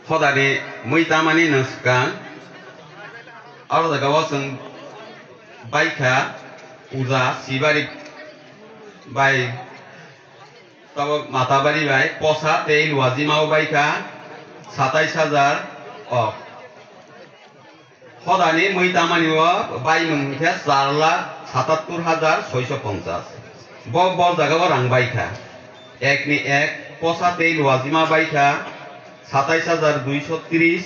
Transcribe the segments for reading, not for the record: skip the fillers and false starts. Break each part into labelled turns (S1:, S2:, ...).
S1: hodani muitamani nuskan aro daga wasung baikha uza sibari bai tabo matabari bai posa tei luazimao baikha 27000 ok hodani muitamani o bai mungkhe 4,77,650 bo daga rang baikha ek ni ek posa tei luazima baikha 27230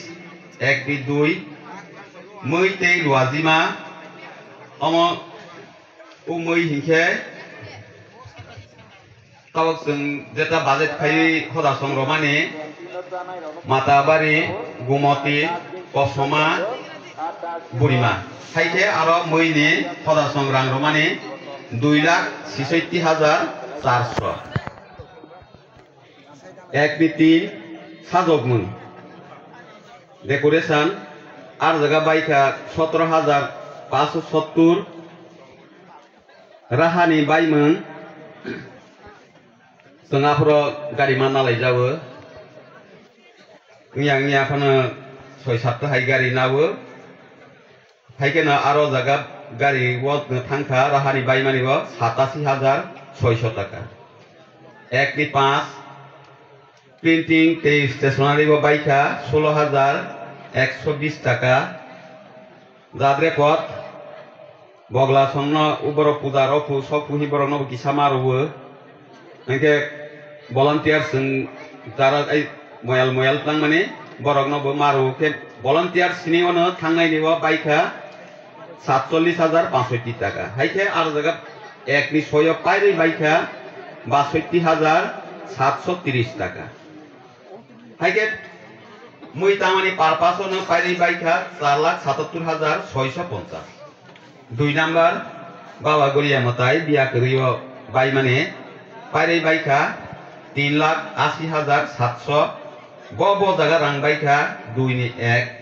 S1: এক ni 2 মই tei luazima omo moi hingkhe tabok jeng jeta budget khai hoda songromani matabari gumoti kosoma burima haikhe aro moi ni hoda songrang romani 2,66,400 এক ni 3 sajokmung decoration আর জায়গা বাইকা 17,570 রাহানি বাইমুন जोंहाफोरो गारि मा नालाय जावो निया फानो 6-7 हाय गारि नावो हायकेना आरो जागा गारि वो थांखा राहानि बायमानि वो 87,600 टाका 1 ni 5 प्रिंटिंग ते स्टेशनारि वो बाइका 16,120 টাকা जाद्रे पथ बगला संनो उबर पुदा रफु सपुहि बरनो किसामारबो नके volunteers जारा मोयाल तां माने बरगनबो मारो के volunteers नि ono थांनायनि वो बाइका 47,560 টাকা हायके आरो जागा एक नि 6 पाइरै बाइका 62,730 টাকা हायके मुई तामानी पारपासो न पाइरै बाइका 4,77,650 2 नम्बर बाबा गरिया मताय बिया करियो बाइ माने पाइरै बाइका 3,80,700 बो जागा रां बाइका 2 नि 1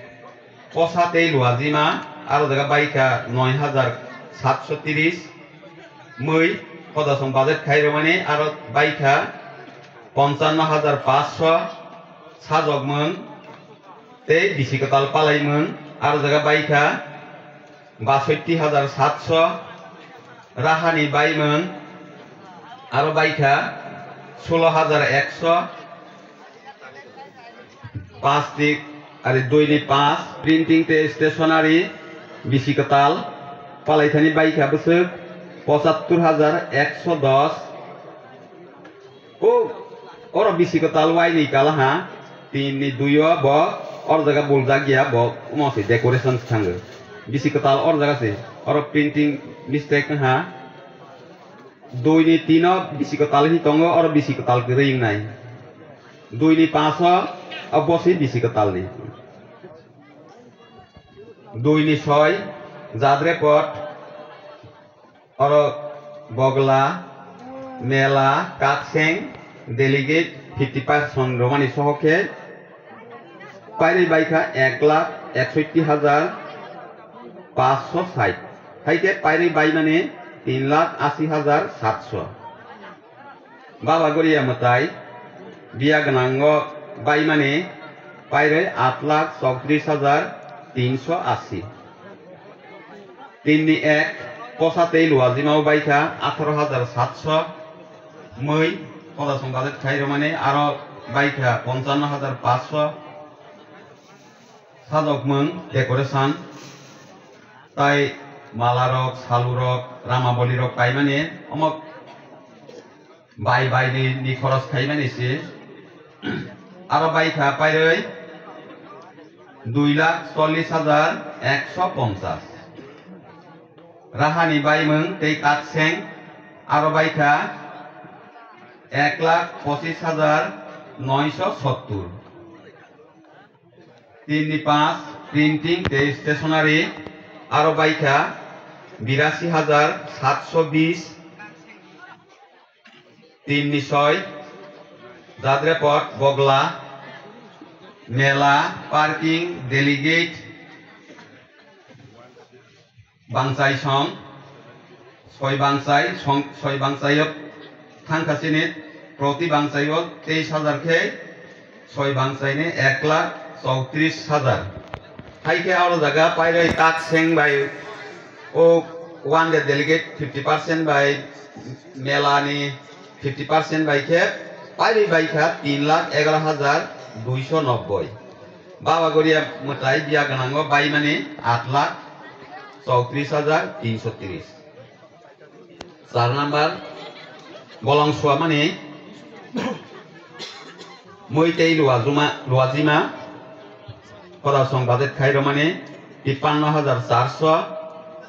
S1: पसाते लुआजिमा आरो जागा बाइका 9,730 मै पदासं बाजेट खाइरो माने आरो बाइका 55,500 साजगमोन ते बिसिकताल पालायमोन आरो जागा बाइका 62,700 राहानि बायमोन आरो बाइका 16,100 प्लास्टिक आरो 2 नि 5 प्रिंटिंग ते स्टेशनारि बिसिकताल पालायथानि बाइका बोसो 75,110 और बिसिकताल वाइनि कालाहा 3 ni 2 bo और जगह बोलजा गया बो उमसे डेकोरेशन थांगो बिसिकताल और जगह से और प्रिंटिंग मिस्टेक हा 2 ni 3 बिसिकताल ही तंगो और बिसिकताल के रिंग नाय 2 ni 5 अब बसे बिसिकताल नि 2 ni 6 जाद्रे पट और बगला मेला काकसें डेलीगेट 50% रोमानी सहके पाइरै बाइका 1,61,560 हायके पाइरै बाइ माने 3,80,700 बाबा गरिया मताय बिया गनांगो बाइ माने पाइरै 8,34,380 3 ni 1 पसाते लुआजिमाव बाइका 18,700 मै पदासं बाजेट खाइरो माने आरो बाइका 55,500 साजकमोन डेकोरेशन ताई मालारक सालुरक रामाबलिरक पाइ माने अमक बाइ नि खरच खाइ माने से आरो बाइका पाइरै 2,40,150 राहानि बायमोन ते काकसें आरो बाइका 1,25,970 3 ni 5 प्रिंटिंग ते स्टेशनारि आरो बाइका 82,720 3 ni 6 जाद्रे पट बगला मेला पार्किंग डेलीगेट बांसाई सं 6 बांसाई थांखासिनि प्रति बांसाई 23,000 के 6 बांसाई ने 1,60,000 34,000 হাইকে আর জায়গা পাইলে তাক সেং বাই ও ওয়ান ডে ডেলিগেট 50% বাই মেলানি 50% বাইকে পাইলে বাইকা 3,11,290 বাবা গড়িয়া মতাই বিয়া গানাঙ্গ বাই মানে 8,34,330 4 নাম্বার বলংসুয়া মানে মইতেই লুয়াজিমা পদাসং বাজেট খাইর মানে 53,400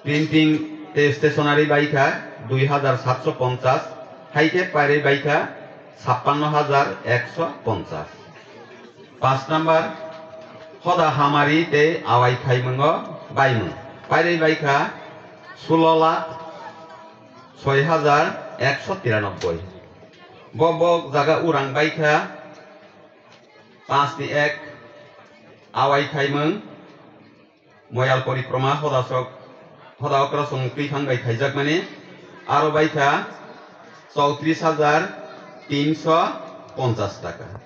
S1: প্রিন্টিং স্টেশনারি বাইকা 2,750 হাইকে পাইরে বাইকা 56,150 5 নাম্বার সদা হামারি তে আওয়াই খাইমঙ্গ বাইমু পাইরে বাইকা 16,06,193 বক জায়গা উরাং বাইকা 5-1 আওয়াই খাইমং ময়াল পরিক্রমা সদা অক্রসং প্রিফাং বাই খাইজাক মানে আরো বাইকা 34,350 টাকা।